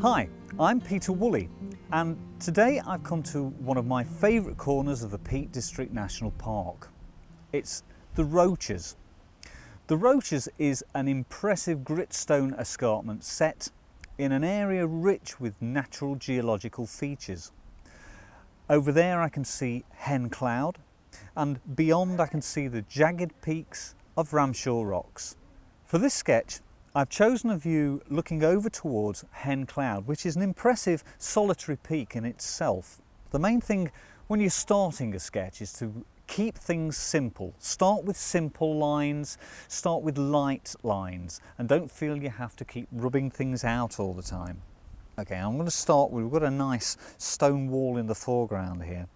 Hi, I'm Peter Woolley, and today I've come to one of my favourite corners of the Peak District National Park. It's the Roaches. The Roaches is an impressive gritstone escarpment set in an area rich with natural geological features. Over there I can see Hen Cloud, and beyond I can see the jagged peaks of Ramshaw Rocks. For this sketch I've chosen a view looking over towards Hen Cloud, which is an impressive solitary peak in itself. The main thing when you're starting a sketch is to keep things simple. Start with simple lines, start with light lines, and don't feel you have to keep rubbing things out all the time. Okay, I'm going to start with, we've got a nice stone wall in the foreground here.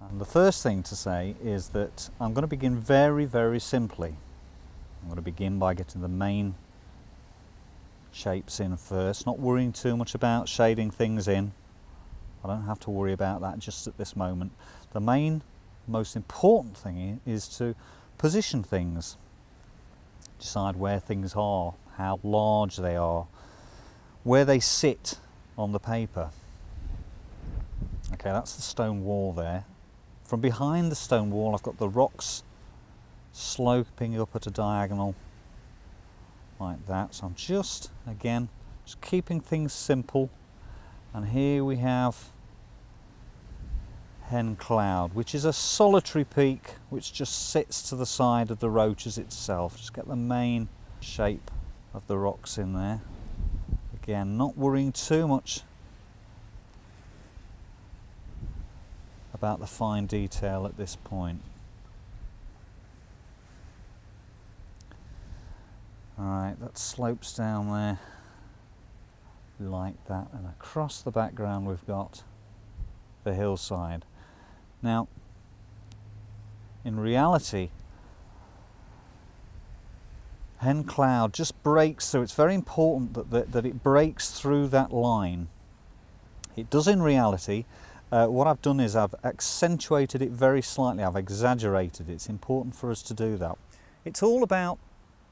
And the first thing to say is that I'm going to begin very, very simply. I'm going to begin by getting the main shapes in first, not worrying too much about shading things in. I don't have to worry about that just at this moment. The main, most important thing is to position things. Decide where things are, how large they are, where they sit on the paper. Okay, that's the stone wall there. From behind the stone wall I've got the rocks sloping up at a diagonal like that. So I'm just keeping things simple. And here we have Hen Cloud, which is a solitary peak which just sits to the side of the Roaches itself. Just get the main shape of the rocks in there. Again, not worrying too much about the fine detail at this point. Alright, that slopes down there like that, and across the background we've got the hillside. Now, in reality, Hen Cloud just breaks through. It's very important that it breaks through that line. It does in reality. What I've done is I've accentuated it very slightly. I've exaggerated it. It's important for us to do that. It's all about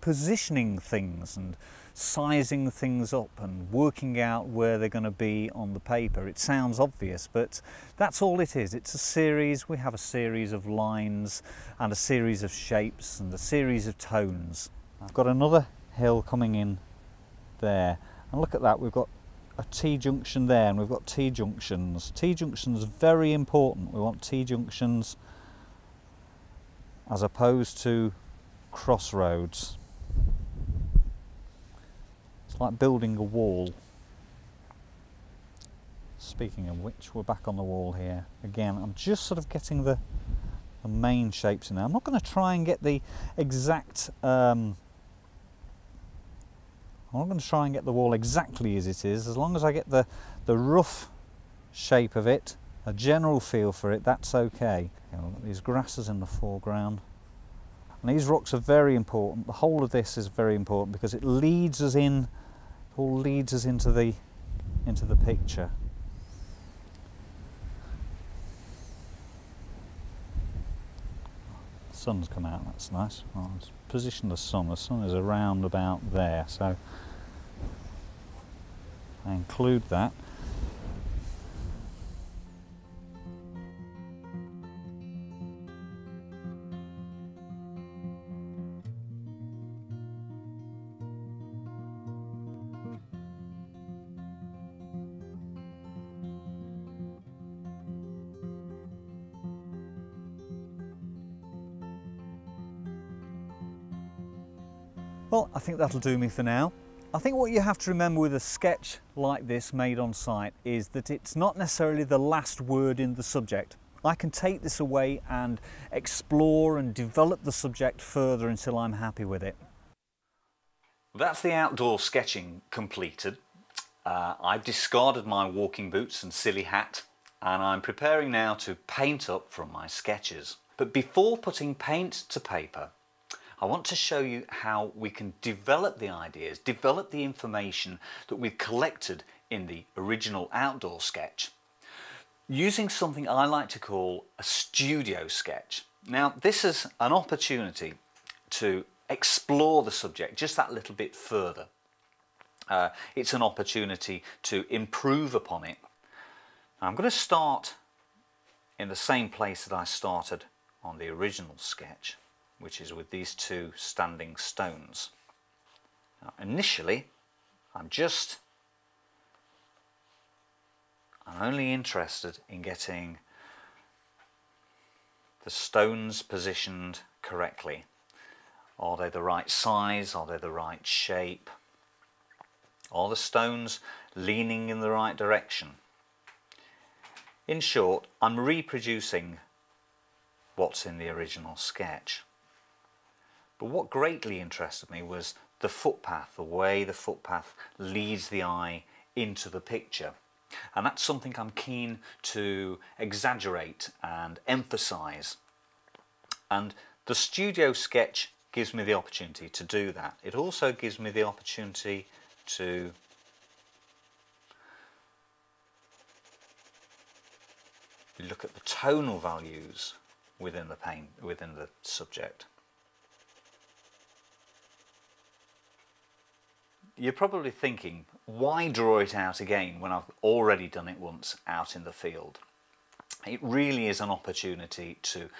positioning things and sizing things up and working out where they're going to be on the paper. It sounds obvious, but that's all it is. It's a series. We have a series of lines and a series of shapes and a series of tones. I've got another hill coming in there, and look at that, we've got a T-junction there and we've got T-junctions. T-junctions are very important. We want T-junctions as opposed to crossroads. It's like building a wall. Speaking of which, we're back on the wall here. Again, I'm just sort of getting the main shapes in there. I'm not going to try and get the exact I'm not going to try and get the wall exactly as it is. As long as I get the rough shape of it, a general feel for it, that's okay. These grasses in the foreground. And these rocks are very important. The whole of this is very important because it leads us in, all leads us into the picture. The sun's come out, that's nice. Well, let's position the sun. The sun is around about there, so I include that. Well, I think that'll do me for now. I think what you have to remember with a sketch like this made on site is that it's not necessarily the last word in the subject. I can take this away and explore and develop the subject further until I'm happy with it. That's the outdoor sketching completed. I've discarded my walking boots and silly hat, and I'm preparing now to paint up from my sketches. But before putting paint to paper, I want to show you how we can develop the ideas, develop the information that we've collected in the original outdoor sketch, using something I like to call a studio sketch. Now, this is an opportunity to explore the subject just that little bit further. It's an opportunity to improve upon it. I'm going to start in the same place that I started on the original sketch, which is with these two standing stones. Now, initially, I'm only interested in getting the stones positioned correctly. Are they the right size? Are they the right shape? Are the stones leaning in the right direction? In short, I'm reproducing what's in the original sketch. But what greatly interested me was the footpath, the way the footpath leads the eye into the picture. And that's something I'm keen to exaggerate and emphasize. And the studio sketch gives me the opportunity to do that. It also gives me the opportunity to look at the tonal values within the paint, within the subject. You're probably thinking, why draw it out again when I've already done it once out in the field? It really is an opportunity to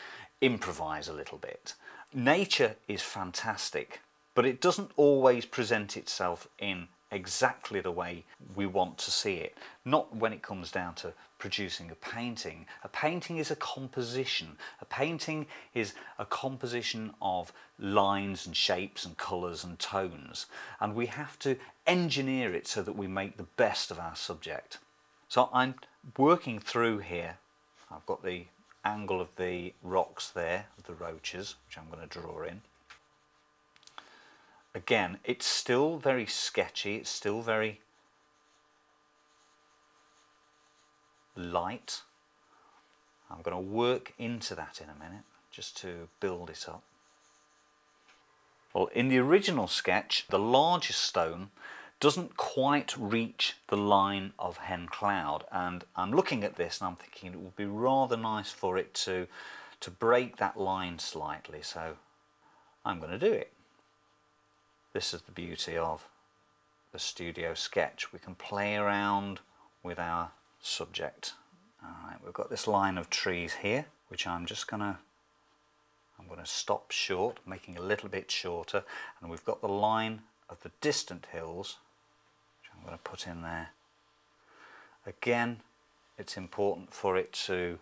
improvise a little bit. Nature is fantastic, but it doesn't always present itself in exactly the way we want to see it. Not when it comes down to producing a painting. A painting is a composition. A painting is a composition of lines and shapes and colours and tones, and we have to engineer it so that we make the best of our subject. So I'm working through here. I've got the angle of the rocks there, of the roaches, which I'm going to draw in. Again, it's still very sketchy, it's still very light. I'm going to work into that in a minute, just to build it up. Well, in the original sketch, the largest stone doesn't quite reach the line of Hen Cloud, and I'm looking at this and I'm thinking it would be rather nice for it to break that line slightly, so I'm going to do it. This is the beauty of the studio sketch. We can play around with our subject. Alright, we've got this line of trees here, which I'm going to stop short, making a little bit shorter, and we've got the line of the distant hills, which I'm going to put in there. Again, it's important for it to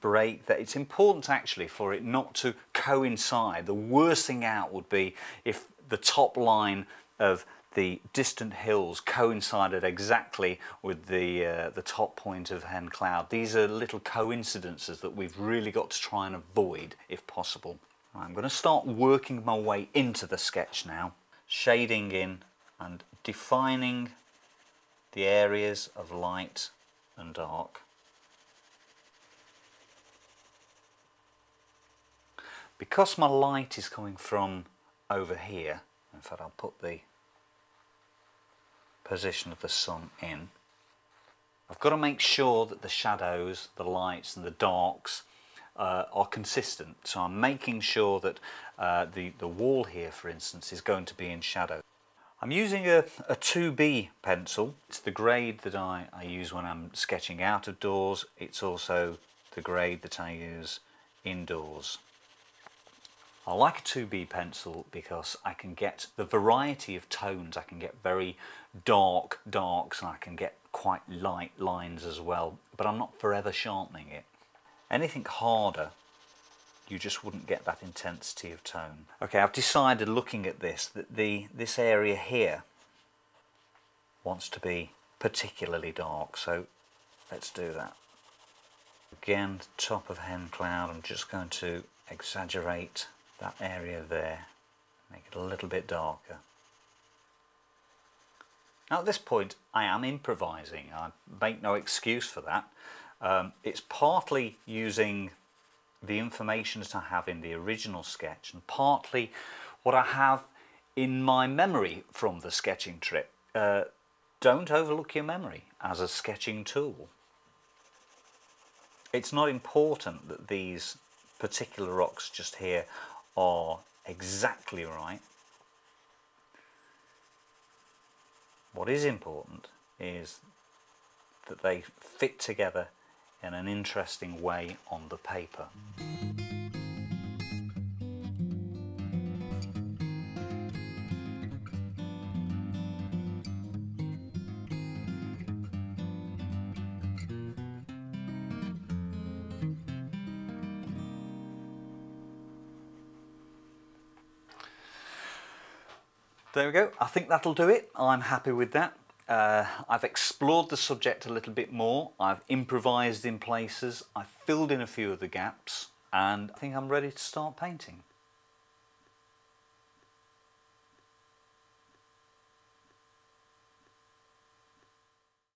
break that. It's important actually for it not to coincide. The worst thing out would be if the top line of the distant hills coincided exactly with the top point of Hen Cloud. These are little coincidences that we've really got to try and avoid if possible. I'm going to start working my way into the sketch now, shading in and defining the areas of light and dark. Because my light is coming from over here, in fact I'll put the position of the sun in, I've got to make sure that the shadows, the lights and the darks are consistent. So I'm making sure that the wall here, for instance, is going to be in shadow. I'm using a 2B pencil. It's the grade that I use when I'm sketching out of doors. It's also the grade that I use indoors. I like a 2B pencil because I can get the variety of tones. I can get very dark darks and I can get quite light lines as well, but I'm not forever sharpening it. Anything harder, you just wouldn't get that intensity of tone. Okay, I've decided looking at this that this area here wants to be particularly dark, so let's do that. Again, the top of Hen Cloud, I'm just going to exaggerate that area there, make it a little bit darker. Now at this point I am improvising, I make no excuse for that. It's partly using the information that I have in the original sketch and partly what I have in my memory from the sketching trip. Don't overlook your memory as a sketching tool. It's not important that these particular rocks just here are exactly right. What is important is that they fit together in an interesting way on the paper. There we go, I think that'll do it. I'm happy with that. I've explored the subject a little bit more, I've improvised in places, I've filled in a few of the gaps, and I think I'm ready to start painting.